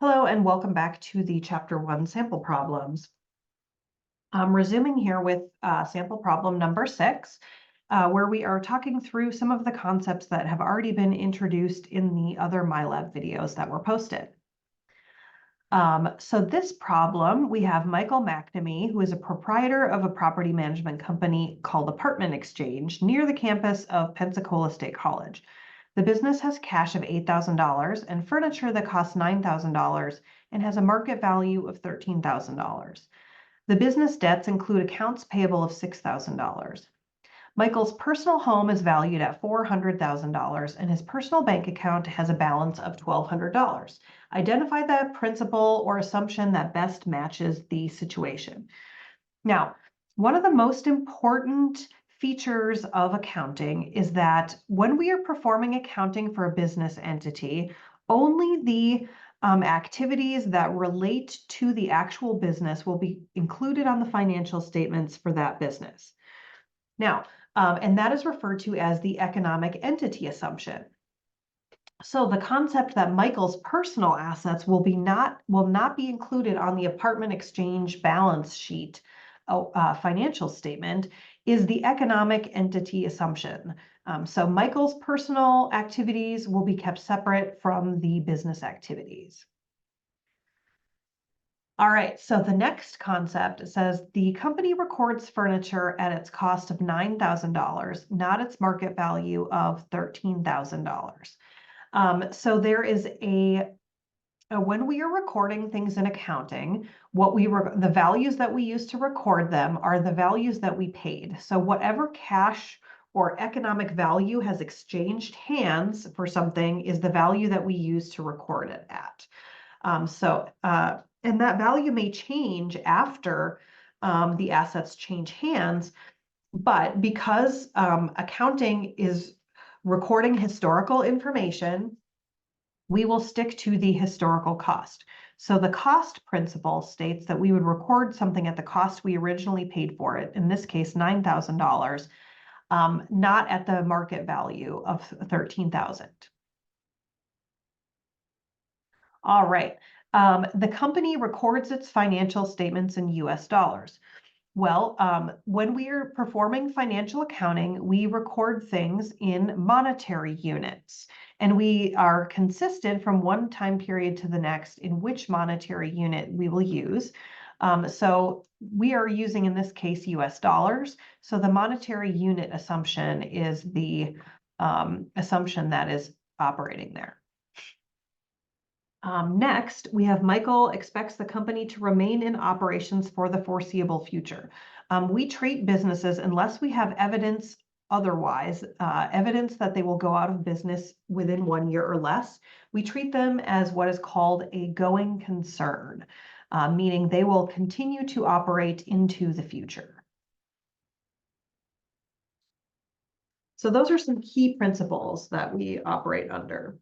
Hello and welcome back to the Chapter 1 sample problems. I'm resuming here with sample problem number 6, where we are talking through some of the concepts that have already been introduced in the other MyLab videos that were posted. So this problem, we have Michael McNamee, who is a proprietor of a property management company called Apartment Exchange near the campus of Pensacola State College. The business has cash of $8,000 and furniture that costs $9,000 and has a market value of $13,000. The business debts include accounts payable of $6,000. Michael's personal home is valued at $400,000 and his personal bank account has a balance of $1,200. Identify the principle or assumption that best matches the situation. Now, one of the most important features of accounting is that when we are performing accounting for a business entity, only the activities that relate to the actual business will be included on the financial statements for that business. Now, and that is referred to as the economic entity assumption. So the concept that Michael's personal assets will not be included on the Apartment Exchange balance sheet financial statement is the economic entity assumption. So Michael's personal activities will be kept separate from the business activities. All right, so the next concept says the company records furniture at its cost of $9,000, not its market value of $13,000. So there is when we are recording things in accounting, the values that we use to record them are the values that we paid. So whatever cash or economic value has exchanged hands for something is the value that we use to record it at. And that value may change after the assets change hands, but because accounting is recording historical information, we will stick to the historical cost. So the cost principle states that we would record something at the cost we originally paid for it, in this case, $9,000, not at the market value of $13,000. All right. The company records its financial statements in US dollars. Well, when we are performing financial accounting, we record things in monetary units, and we are consistent from one time period to the next in which monetary unit we will use. So we are using, in this case, US dollars. So the monetary unit assumption is the assumption that is operating there. Next, we have Michael expects the company to remain in operations for the foreseeable future. We treat businesses, unless we have evidence otherwise, evidence that they will go out of business within 1 year or less, we treat them as what is called a going concern, meaning they will continue to operate into the future. So those are some key principles that we operate under.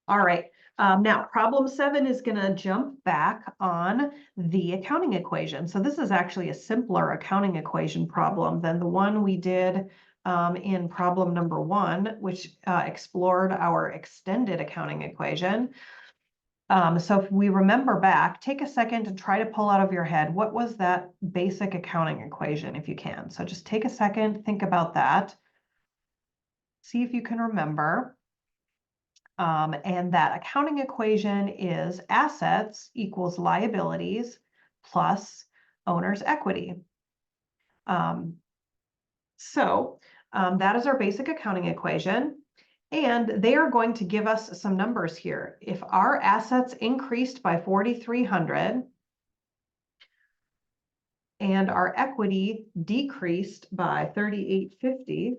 All right. Now, problem 7 is going to jump back on the accounting equation. So this is actually a simpler accounting equation problem than the one we did in problem number 1, which explored our extended accounting equation. So if we remember back, take a second and try to pull out of your head, what was that basic accounting equation, if you can. So just take a second, think about that. See if you can remember. And that accounting equation is assets equals liabilities plus owner's equity. That is our basic accounting equation. And they are going to give us some numbers here. If our assets increased by $4,300 and our equity decreased by $3,850,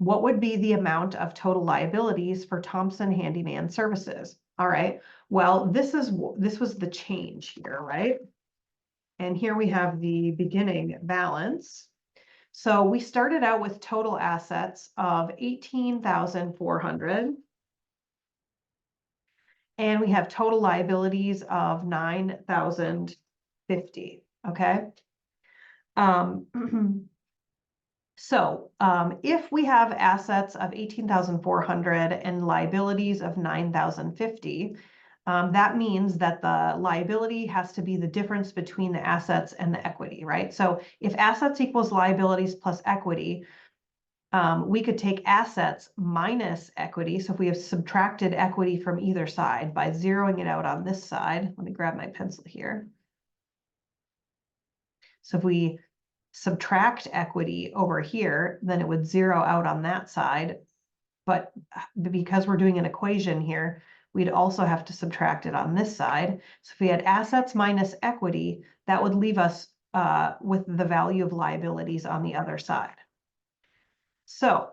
what would be the amount of total liabilities for Thompson Handyman Services? All right, well, this was the change here, right? And here we have the beginning balance. So we started out with total assets of $18,400. And we have total liabilities of $9,050, okay? So if we have assets of $18,400 and liabilities of $9,050, that means that the liability has to be the difference between the assets and the equity, right? So if assets equals liabilities plus equity, we could take assets minus equity. So if we have subtracted equity from either side by zeroing it out on this side, let me grab my pencil here. So if we subtract equity over here, then it would zero out on that side. But because we're doing an equation here, we'd also have to subtract it on this side. So if we had assets minus equity, that would leave us with the value of liabilities on the other side. So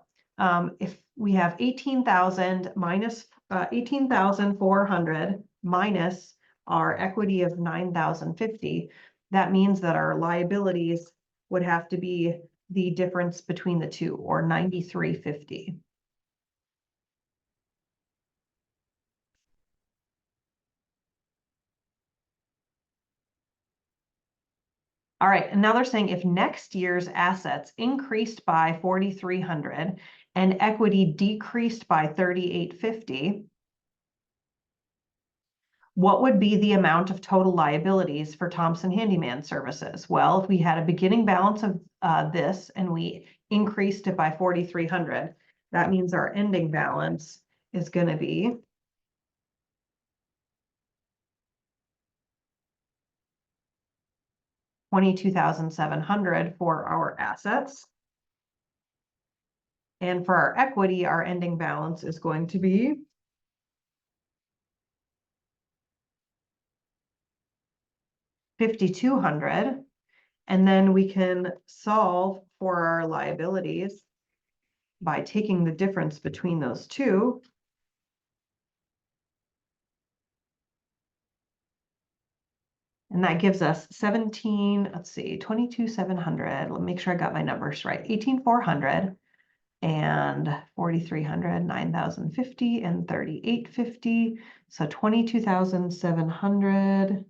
if we have 18,000 minus 18,400 minus our equity of 9,050, that means that our liabilities would have to be the difference between the two, or 9350. All right, and now they're saying if next year's assets increased by 4,300 and equity decreased by 3,850, what would be the amount of total liabilities for Thompson Handyman Services? Well, if we had a beginning balance of this and we increased it by 4,300, that means our ending balance is going to be 22,700 for our assets. And for our equity, our ending balance is going to be 5,200. And then we can solve for our liabilities by taking the difference between those two. And that gives us 22,700. Let me make sure I got my numbers right. 18,400 and 4,300, 9,050 and 3,850. So 22,700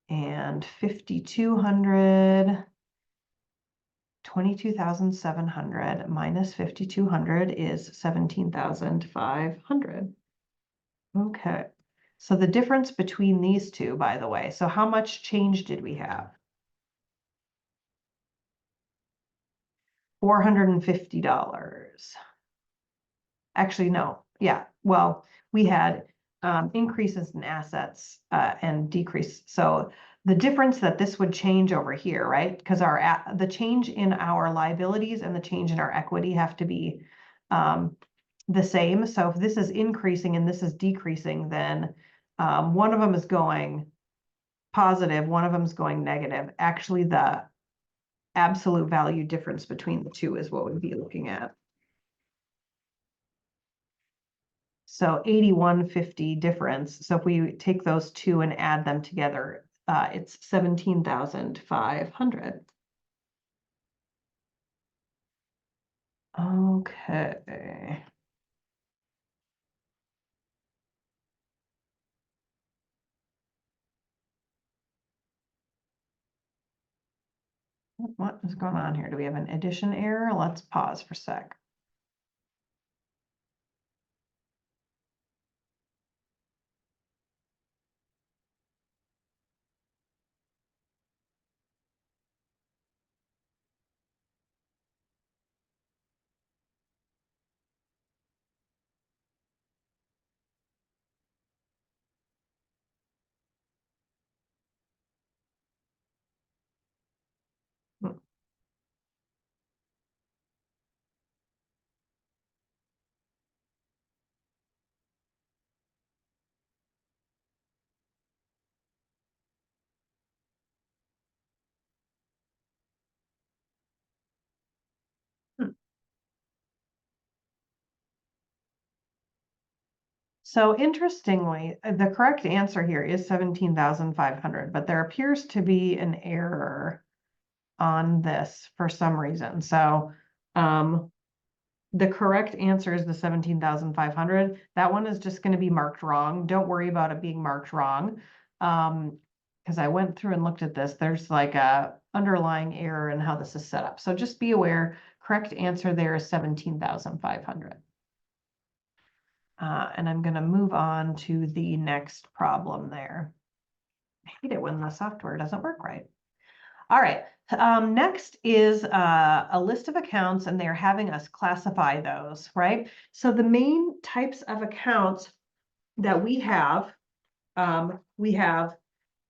and 5,200. 22,700 minus 5,200 is 17,500. Okay. So the difference between these two, by the way, so how much change did we have? $450. Actually, no. Yeah. Well, we had increases in assets and decrease. So the difference that this would change over here, right? Because the change in our liabilities and the change in our equity have to be the same. So if this is increasing and this is decreasing, then one of them is going positive, one of them is going negative. Actually, the absolute value difference between the two is what we'd be looking at. So 8150 difference. So if we take those two and add them together, it's 17,500. Okay. What is going on here? Do we have an addition error? Let's pause for a sec. So interestingly, the correct answer here is 17,500, but there appears to be an error on this for some reason. So the correct answer is the 17,500. That one is just going to be marked wrong. Don't worry about it being marked wrong. Because I went through and looked at this, there's like a underlying error in how this is set up. So just be aware, correct answer there is 17,500. And I'm going to move on to the next problem there. I hate it when the software doesn't work right. All right. Next is a list of accounts, and they're having us classify those, right? So the main types of accounts that we have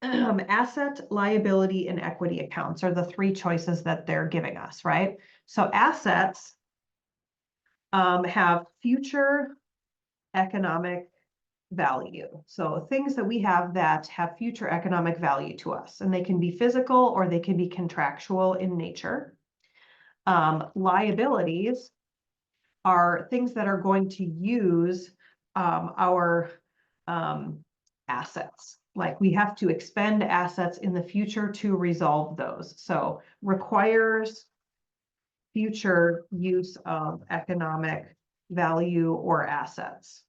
asset, liability, and equity accounts are the three choices that they're giving us, right? So assets have future economic value. So things that we have that have future economic value to us, and they can be physical or they can be contractual in nature. Liabilities are things that are going to use our assets. Like we have to expend assets in the future to resolve those. So requires future use of economic value or assets.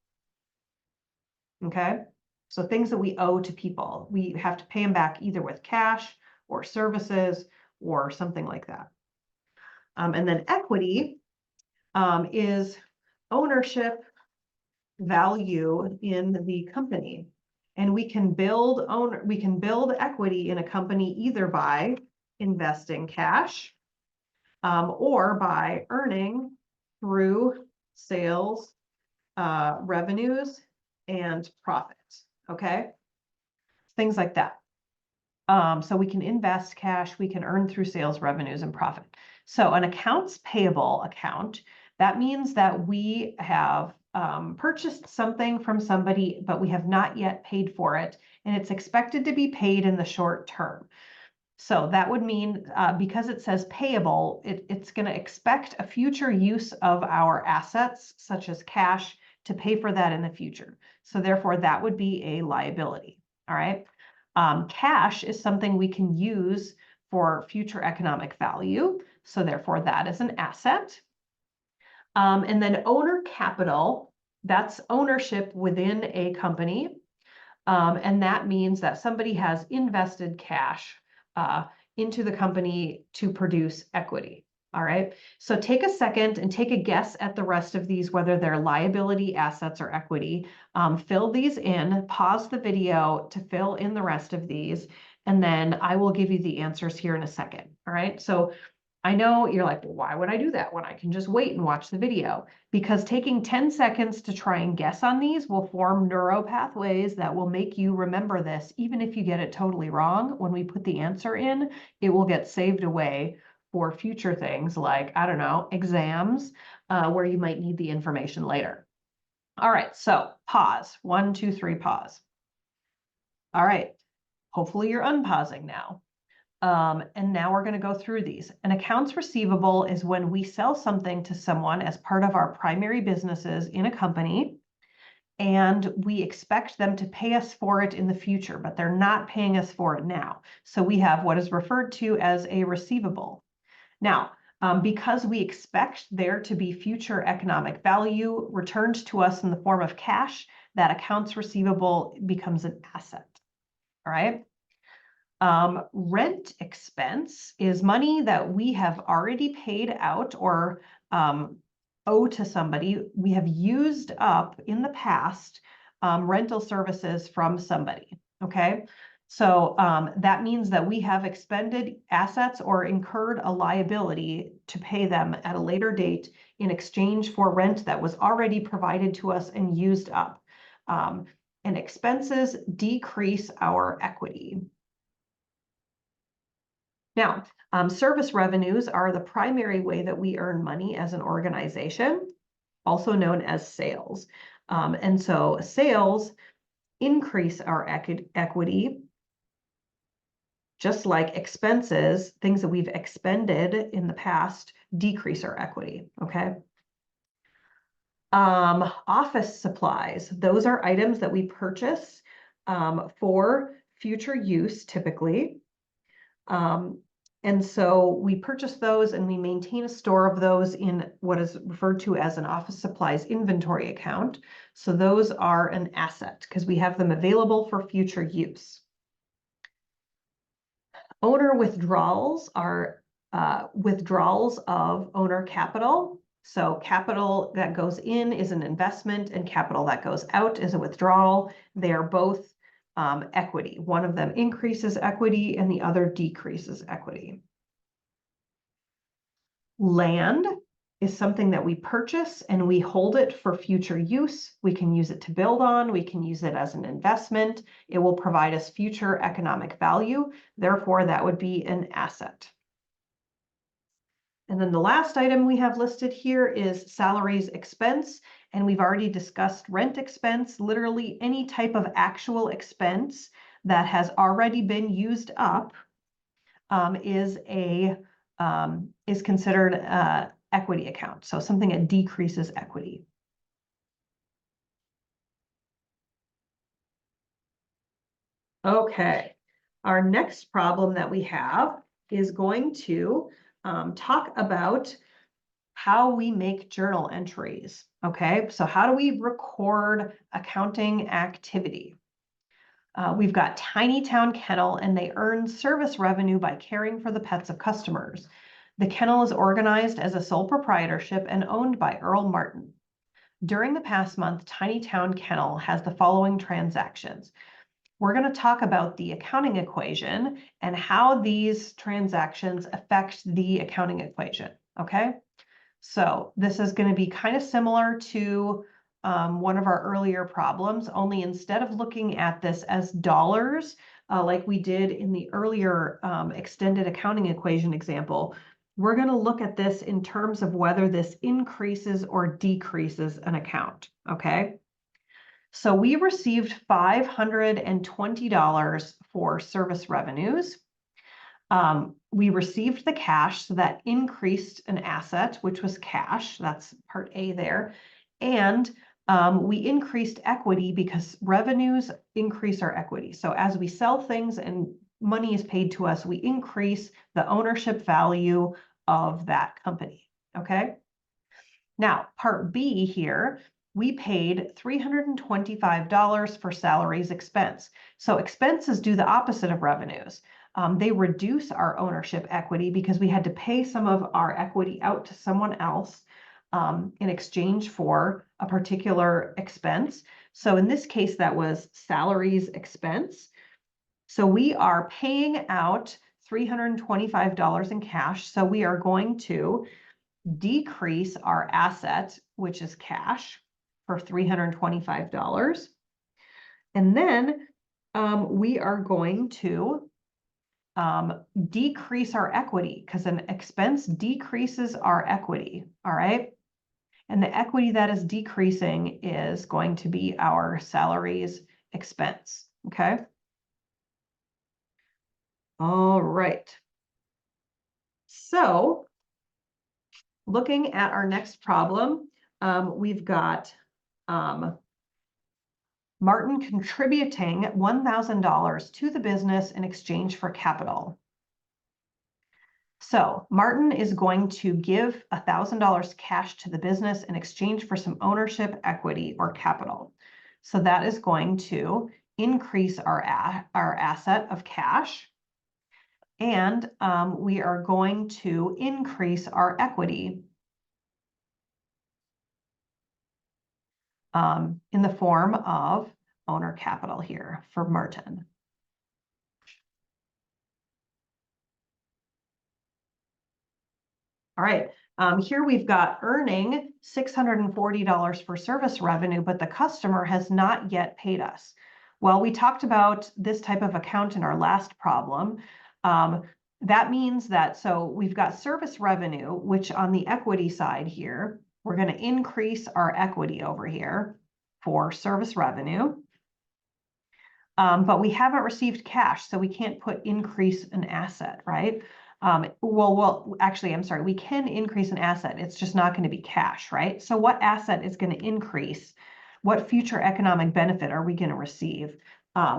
Okay, so things that we owe to people, we have to pay them back either with cash or services or something like that. And then equity is ownership value in the company. And we can build equity in a company either by investing cash or by earning through sales, revenues, and profits. Okay, things like that. So we can invest cash, we can earn through sales, revenues, and profit. So an accounts payable account, that means that we have purchased something from somebody, but we have not yet paid for it, and it's expected to be paid in the short term. So that would mean because it says payable, it's going to expect a future use of our assets, such as cash, to pay for that in the future. So therefore, that would be a liability. All right. Cash is something we can use for future economic value. So therefore, that is an asset. And then owner capital, that's ownership within a company. And that means that somebody has invested cash into the company to produce equity. All right, so take a second and take a guess at the rest of these, whether they're liability, assets, or equity. Fill these in, pause the video to fill in the rest of these, and then I will give you the answers here in a second. All right, so I know you're like, well, why would I do that when I can just wait and watch the video? Because taking 10 seconds to try and guess on these will form neural pathways that will make you remember this. Even if you get it totally wrong, when we put the answer in, it will get saved away for future things like, I don't know, exams, where you might need the information later. All right, so pause. 1, 2, 3, pause. All right, hopefully you're unpausing now. And now we're going to go through these. An accounts receivable is when we sell something to someone as part of our primary businesses in a company, and we expect them to pay us for it in the future, but they're not paying us for it now. So we have what is referred to as a receivable. Now, because we expect there to be future economic value returned to us in the form of cash, that accounts receivable becomes an asset. All right. Rent expense is money that we have already paid out or owe to somebody. We have used up in the past rental services from somebody. Okay, so that means that we have expended assets or incurred a liability to pay them at a later date in exchange for rent that was already provided to us and used up. And expenses decrease our equity. Now, service revenues are the primary way that we earn money as an organization, also known as sales. And so sales increase our equity, just like expenses, things that we've expended in the past, decrease our equity, okay? Office supplies, those are items that we purchase for future use, typically. And so we purchase those and we maintain a store of those in what is referred to as an office supplies inventory account. So those are an asset because we have them available for future use. Owner withdrawals are withdrawals of owner capital. So capital that goes in is an investment and capital that goes out is a withdrawal. They are both equity. One of them increases equity and the other decreases equity. Land is something that we purchase and we hold it for future use. We can use it to build on, we can use it as an investment. It will provide us future economic value. Therefore, that would be an asset. And then the last item we have listed here is salaries expense. And we've already discussed rent expense. Literally any type of actual expense that has already been used up is considered equity account. So something that decreases equity. Okay, our next problem that we have is going to talk about how we make journal entries. Okay, so how do we record accounting activity? We've got Tiny Town Kennel, and they earn service revenue by caring for the pets of customers. The kennel is organized as a sole proprietorship and owned by Earl Martin. During the past month, Tiny Town Kennel has the following transactions. We're going to talk about the accounting equation and how these transactions affect the accounting equation, okay? So this is going to be kind of similar to one of our earlier problems, only instead of looking at this as dollars, like we did in the earlier extended accounting equation example, we're going to look at this in terms of whether this increases or decreases an account, okay? So we received $520 for service revenues. We received the cash, so that increased an asset, which was cash. That's part A there. And we increased equity because revenues increase our equity. So as we sell things and money is paid to us, we increase the ownership value of that company, okay? Now, part B here, we paid $325 for salaries expense. So expenses do the opposite of revenues. They reduce our ownership equity because we had to pay some of our equity out to someone else in exchange for a particular expense. So in this case, that was salaries expense. So we are paying out $325 in cash. So we are going to decrease our asset, which is cash, for $325. And then we are going to decrease our equity because an expense decreases our equity, all right? And the equity that is decreasing is going to be our salaries expense, okay? All right. So looking at our next problem, we've got Martin contributing $1,000 to the business in exchange for capital. So Martin is going to give $1,000 cash to the business in exchange for some ownership, equity, or capital. So that is going to increase our asset of cash. And we are going to increase our equity in the form of owner capital here for Martin. All right, here we've got earning $640 for service revenue, but the customer has not yet paid us. Well, we talked about this type of account in our last problem. That means that, so we've got service revenue, which on the equity side here, we're going to increase our equity over here for service revenue. But we haven't received cash, so we can't put increase an asset, right? Actually, I'm sorry, we can increase an asset. It's just not going to be cash, right? So what asset is going to increase? What future economic benefit are we going to receive?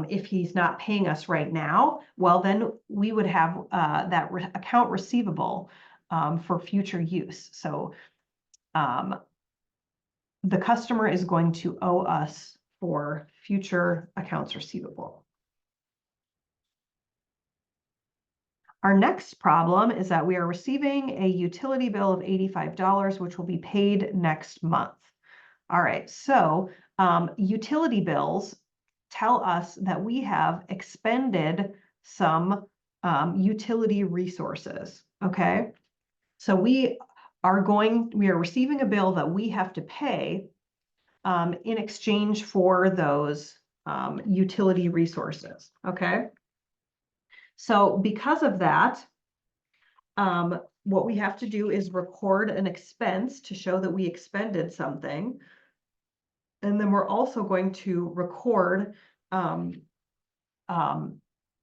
If he's not paying us right now, well, then we would have that account receivable for future use. So the customer is going to owe us for future accounts receivable. Our next problem is that we are receiving a utility bill of $85, which will be paid next month. All right, so utility bills tell us that we have expended some utility resources, okay? So we are receiving a bill that we have to pay in exchange for those utility resources, okay? So because of that, what we have to do is record an expense to show that we expended something. And then we're also going to record a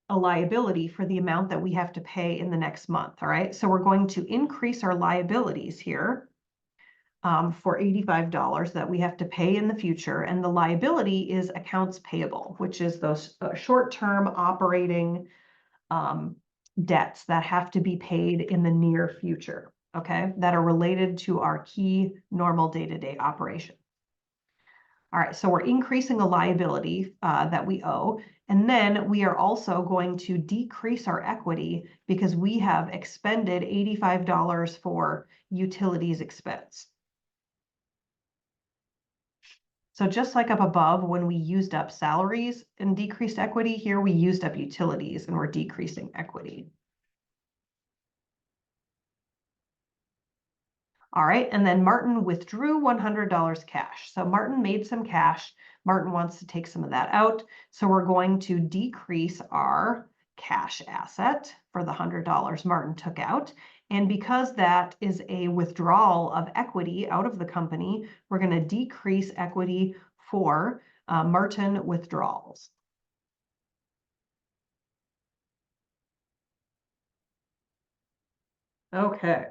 liability for the amount that we have to pay in the next month, all right? So we're going to increase our liabilities here for $85 that we have to pay in the future. And the liability is accounts payable, which is those short-term operating debts that have to be paid in the near future, okay? That are related to our key normal day-to-day operation. All right, so we're increasing a liability that we owe, and then we are also going to decrease our equity because we have expended $85 for utilities expense. So just like up above, when we used up salaries and decreased equity, here we used up utilities and we're decreasing equity. All right, and then Martin withdrew $100 cash. So Martin made some cash. Martin wants to take some of that out. So we're going to decrease our cash asset for the $100 Martin took out. And because that is a withdrawal of equity out of the company, we're going to decrease equity for Martin withdrawals. Okay.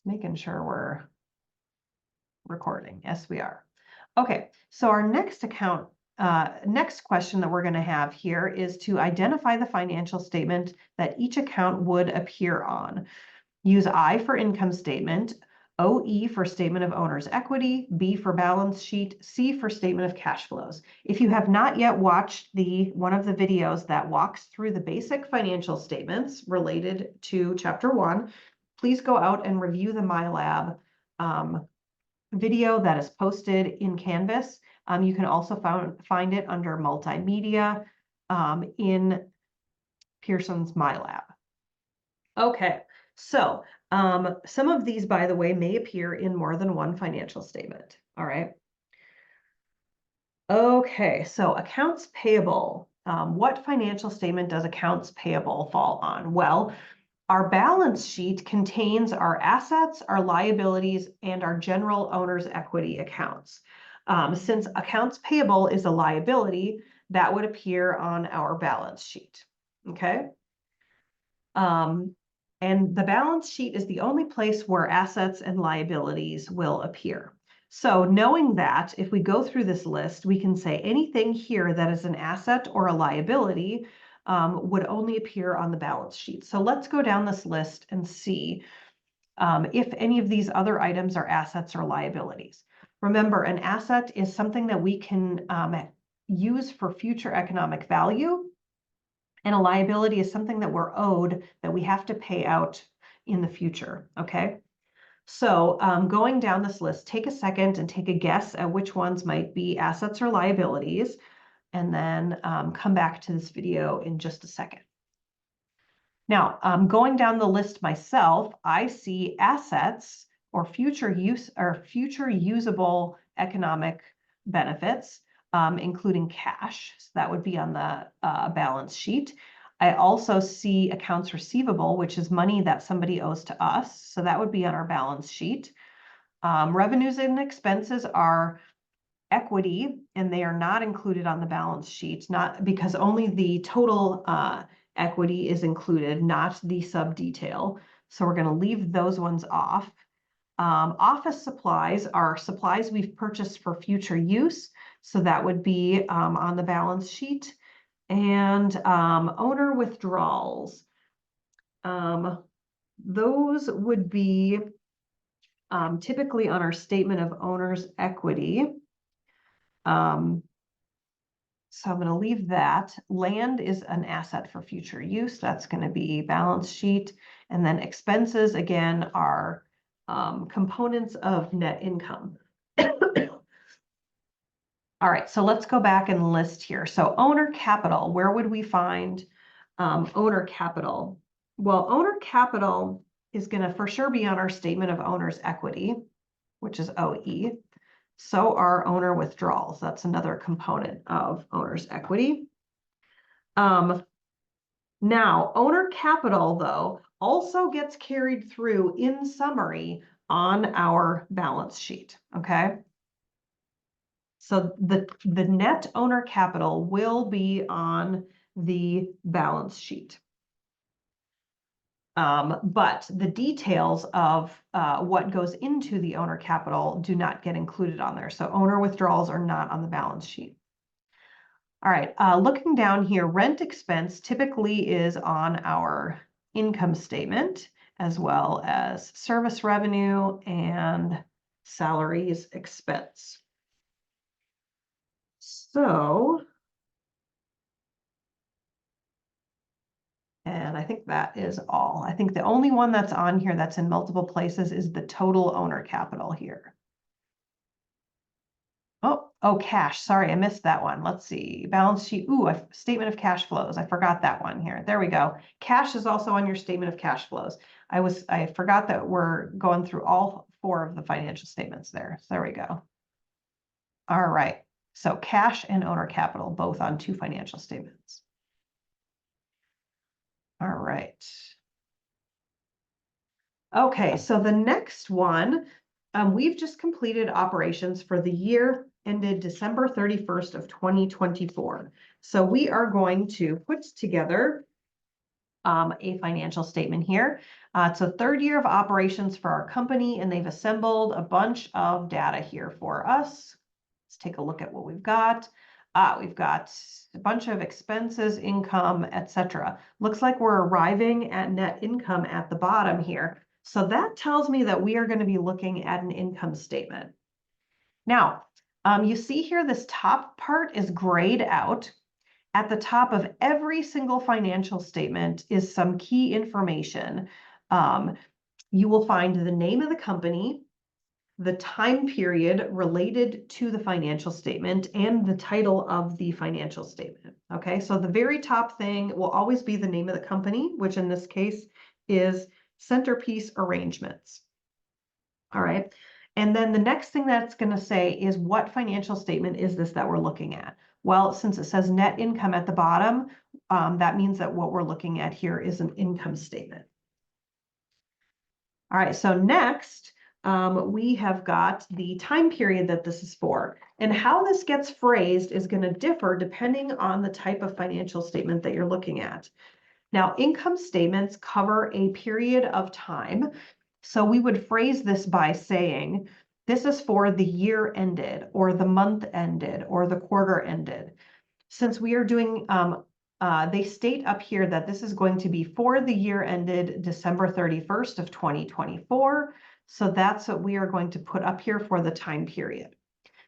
Making sure we're recording. Yes, we are. Okay, so our next question that we're going to have here is to identify the financial statement that each account would appear on. Use I for income statement, OE for statement of owner's equity, B for balance sheet, C for statement of cash flows. If you have not yet watched one of the videos that walks through the basic financial statements related to Chapter 1, please go out and review the MyLab video that is posted in Canvas. You can also find it under multimedia in Pearson's MyLab. Okay, so some of these, by the way, may appear in more than one financial statement. All right. Okay, so accounts payable. What financial statement does accounts payable fall on? Well, our balance sheet contains our assets, our liabilities, and our general owner's equity accounts. Since accounts payable is a liability, that would appear on our balance sheet, okay? And the balance sheet is the only place where assets and liabilities will appear. So knowing that, if we go through this list, we can say anything here that is an asset or a liability would only appear on the balance sheet. So let's go down this list and see if any of these other items are assets or liabilities. Remember, an asset is something that we can use for future economic value, and a liability is something that we're owed that we have to pay out in the future, okay? So going down this list, take a second and take a guess at which ones might be assets or liabilities, and then come back to this video in just a second. Now, going down the list myself, I see assets or future use or future usable economic benefits, including cash. So that would be on the balance sheet. I also see accounts receivable, which is money that somebody owes to us. So that would be on our balance sheet. Revenues and expenses are equity, and they are not included on the balance sheet, not because only the total equity is included, not the sub detail. So we're going to leave those ones off. Office supplies are supplies we've purchased for future use. So that would be on the balance sheet. And owner withdrawals. Those would be typically on our statement of owner's equity. So I'm going to leave that. Land is an asset for future use. That's going to be balance sheet. And then expenses, again, are components of net income. All right, so let's go back and list here. So owner capital, where would we find owner capital? Well, owner capital is going to for sure be on our statement of owner's equity, which is OE. So are owner withdrawals. That's another component of owner's equity. Now, owner capital, though, also gets carried through in summary on our balance sheet, okay? So the net owner capital will be on the balance sheet. But the details of what goes into the owner capital do not get included on there. So owner withdrawals are not on the balance sheet. All right, looking down here, rent expense typically is on our income statement, as well as service revenue and salaries expense. So, and I think that is all. I think the only one that's on here that's in multiple places is the total owner capital here. Oh, cash. Sorry, I missed that one. Let's see. Balance sheet. Ooh, a statement of cash flows. I forgot that one here. There we go. Cash is also on your statement of cash flows. I forgot that we're going through all 4 of the financial statements there. So there we go. All right. So cash and owner capital, both on 2 financial statements. All right. Okay, so the next one, we've just completed operations for the year ended December 31st of 2024. So we are going to put together a financial statement here. It's a 3rd year of operations for our company, and they've assembled a bunch of data here for us. Let's take a look at what we've got. We've got a bunch of expenses, income, etc. Looks like we're arriving at net income at the bottom here. So that tells me that we are going to be looking at an income statement. Now, you see here, this top part is grayed out. At the top of every single financial statement is some key information. You will find the name of the company, the time period related to the financial statement, and the title of the financial statement. Okay, so the very top thing will always be the name of the company, which in this case is Centerpiece Arrangements. All right. And then the next thing that's going to say is, what financial statement is this that we're looking at? Well, since it says net income at the bottom, that means that what we're looking at here is an income statement. All right, so next, we have got the time period that this is for. And how this gets phrased is going to differ depending on the type of financial statement that you're looking at. Now, income statements cover a period of time. So we would phrase this by saying, this is for the year ended, or the month ended, or the quarter ended. Since we are doing, they state up here that this is going to be for the year ended December 31st of 2024. So that's what we are going to put up here for the time period.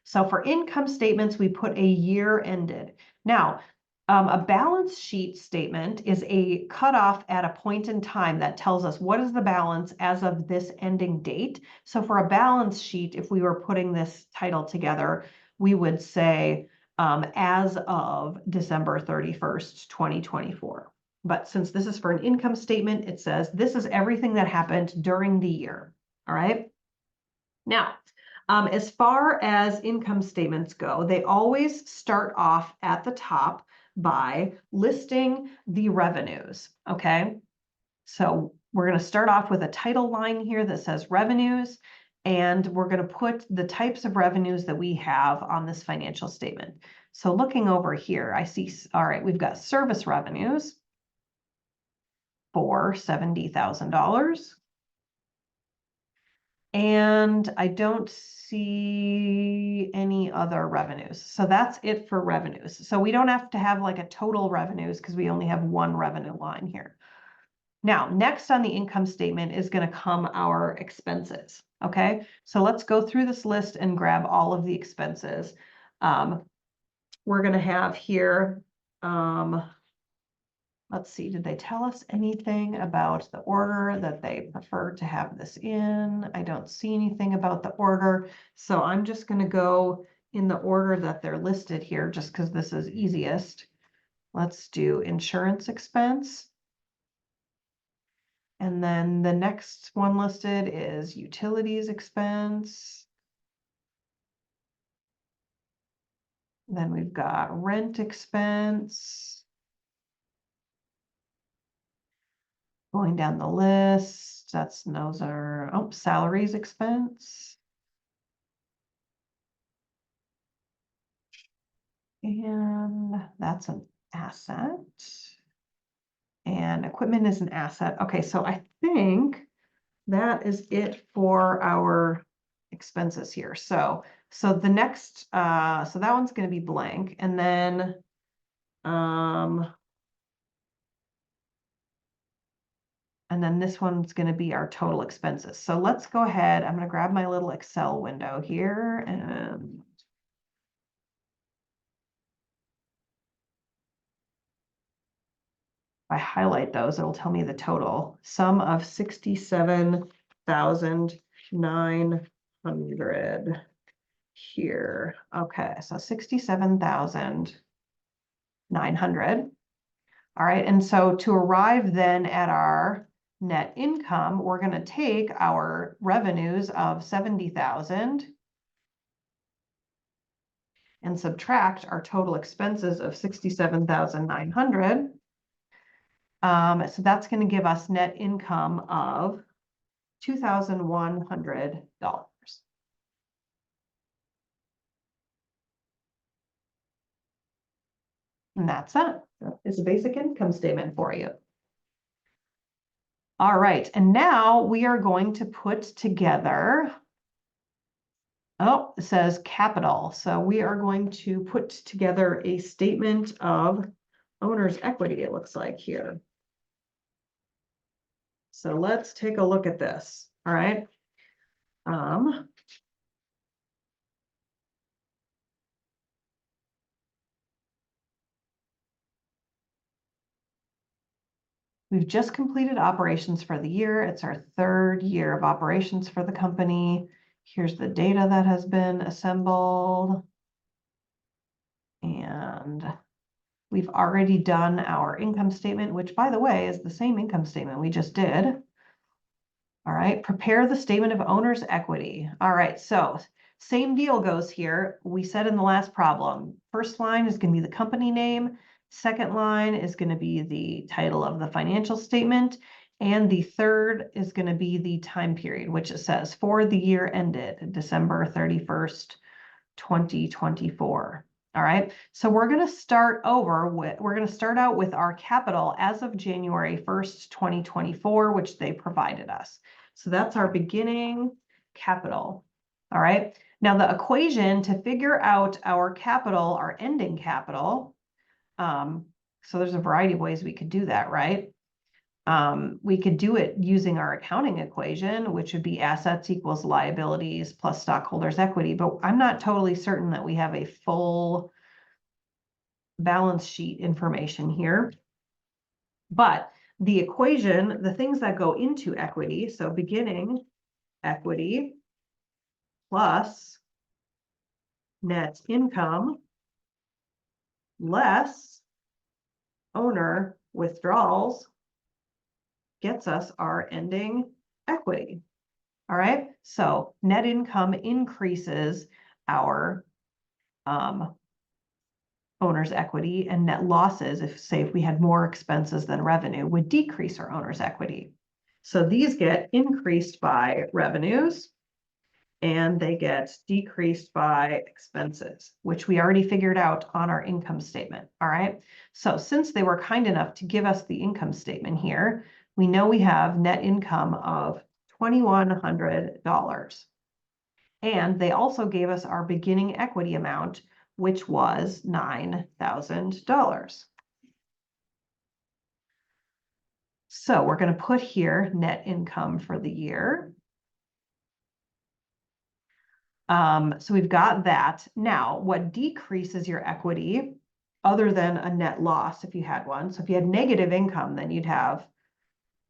So for income statements, we put a year ended. Now, a balance sheet statement is a cutoff at a point in time that tells us what is the balance as of this ending date. So for a balance sheet, if we were putting this title together, we would say as of December 31st, 2024. But since this is for an income statement, it says this is everything that happened during the year. All right. Now, as far as income statements go, they always start off at the top by listing the revenues, okay? So we're going to start off with a title line here that says revenues, and we're going to put the types of revenues that we have on this financial statement. So looking over here, I see, all right, we've got service revenues for $70,000. And I don't see any other revenues. So that's it for revenues. So we don't have to have like a total revenues because we only have one revenue line here. Now, next on the income statement is going to come our expenses. Okay, so let's go through this list and grab all of the expenses. we're going to have here, let's see, did they tell us anything about the order that they prefer to have this in? I don't see anything about the order. So I'm just going to go in the order that they're listed here, just because this is easiest. Let's do insurance expense. And then the next one listed is utilities expense. Then we've got rent expense. Going down the list, those are, oh, salaries expense. And that's an asset. And equipment is an asset. Okay, so I think that is it for our expenses here. So the next, so that one's going to be blank. And then, this one's going to be our total expenses. So let's go ahead. I'm going to grab my little Excel window here and if I highlight those, it'll tell me the total. Sum of 67,900 here. Okay, so 67,900. All right, and so to arrive then at our net income, we're going to take our revenues of 70,000 and subtract our total expenses of 67,900. So that's going to give us net income of $2,100. And that's it. It's a basic income statement for you. All right, and now we are going to put together, oh, it says capital. So we are going to put together a statement of owner's equity, it looks like here. So let's take a look at this. All right. We've just completed operations for the year. It's our third year of operations for the company. Here's the data that has been assembled. And we've already done our income statement, which, by the way, is the same income statement we just did. All right, prepare the statement of owner's equity. All right, so same deal goes here. We said in the last problem, first line is going to be the company name. Second line is going to be the title of the financial statement. And the third is going to be the time period, which it says for the year ended December 31st, 2024. All right, so we're going to start out with our capital as of January 1st, 2024, which they provided us. So that's our beginning capital. All right, now the equation to figure out our capital, our ending capital, so there's a variety of ways we could do that, right? We could do it using our accounting equation, which would be assets equals liabilities plus stockholders' equity, but I'm not totally certain that we have a full balance sheet information here. But the equation, the things that go into equity, so beginning equity plus net income less owner withdrawals gets us our ending equity. All right, so net income increases our owner's equity, and net losses, if we had more expenses than revenue, would decrease our owner's equity. So these get increased by revenues and they get decreased by expenses, which we already figured out on our income statement. All right, so since they were kind enough to give us the income statement here, we know we have net income of $2,100. And they also gave us our beginning equity amount, which was $9,000. So we're going to put here net income for the year. So we've got that. Now, what decreases your equity other than a net loss if you had one? So if you had negative income, then you'd have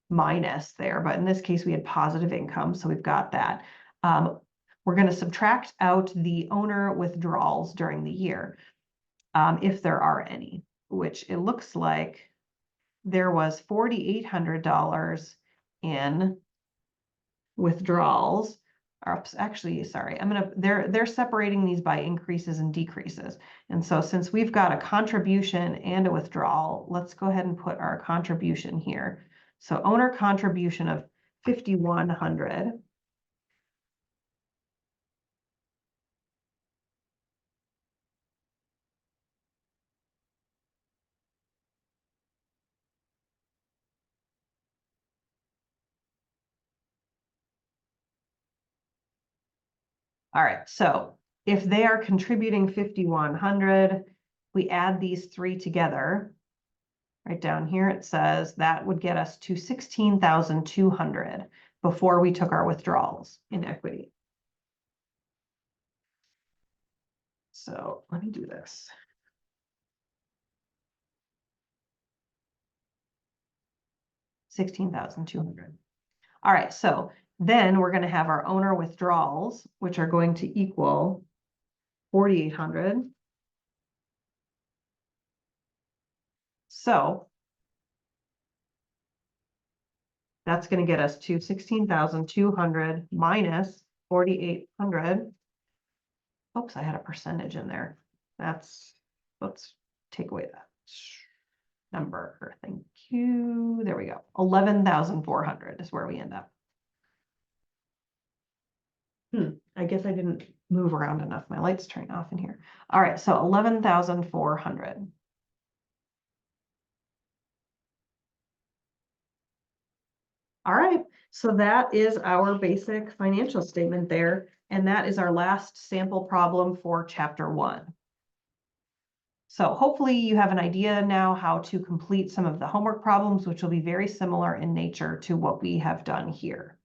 minus there. But in this case, we had positive income. So we've got that. We're going to subtract out the owner withdrawals during the year, if there are any, which it looks like there was $4,800 in withdrawals. Or actually, sorry, they're separating these by increases and decreases. And so since we've got a contribution and a withdrawal, let's go ahead and put our contribution here. So owner contribution of 5,100. All right, so if they are contributing 5,100, we add these three together. Right down here, it says that would get us to 16,200 before we took our withdrawals in equity. So let me do this. $16,200. All right, so then we're going to have our owner withdrawals, which are going to equal 4,800. So that's going to get us to 16,200 minus 4,800. Oops, I had a percentage in there. Let's take away that number. Thank you. There we go. 11,400 is where we end up. I guess I didn't move around enough. My light's turning off in here. All right, so 11,400. All right, so that is our basic financial statement there, and that is our last sample problem for chapter 1. So hopefully you have an idea now how to complete some of the homework problems, which will be very similar in nature to what we have done here.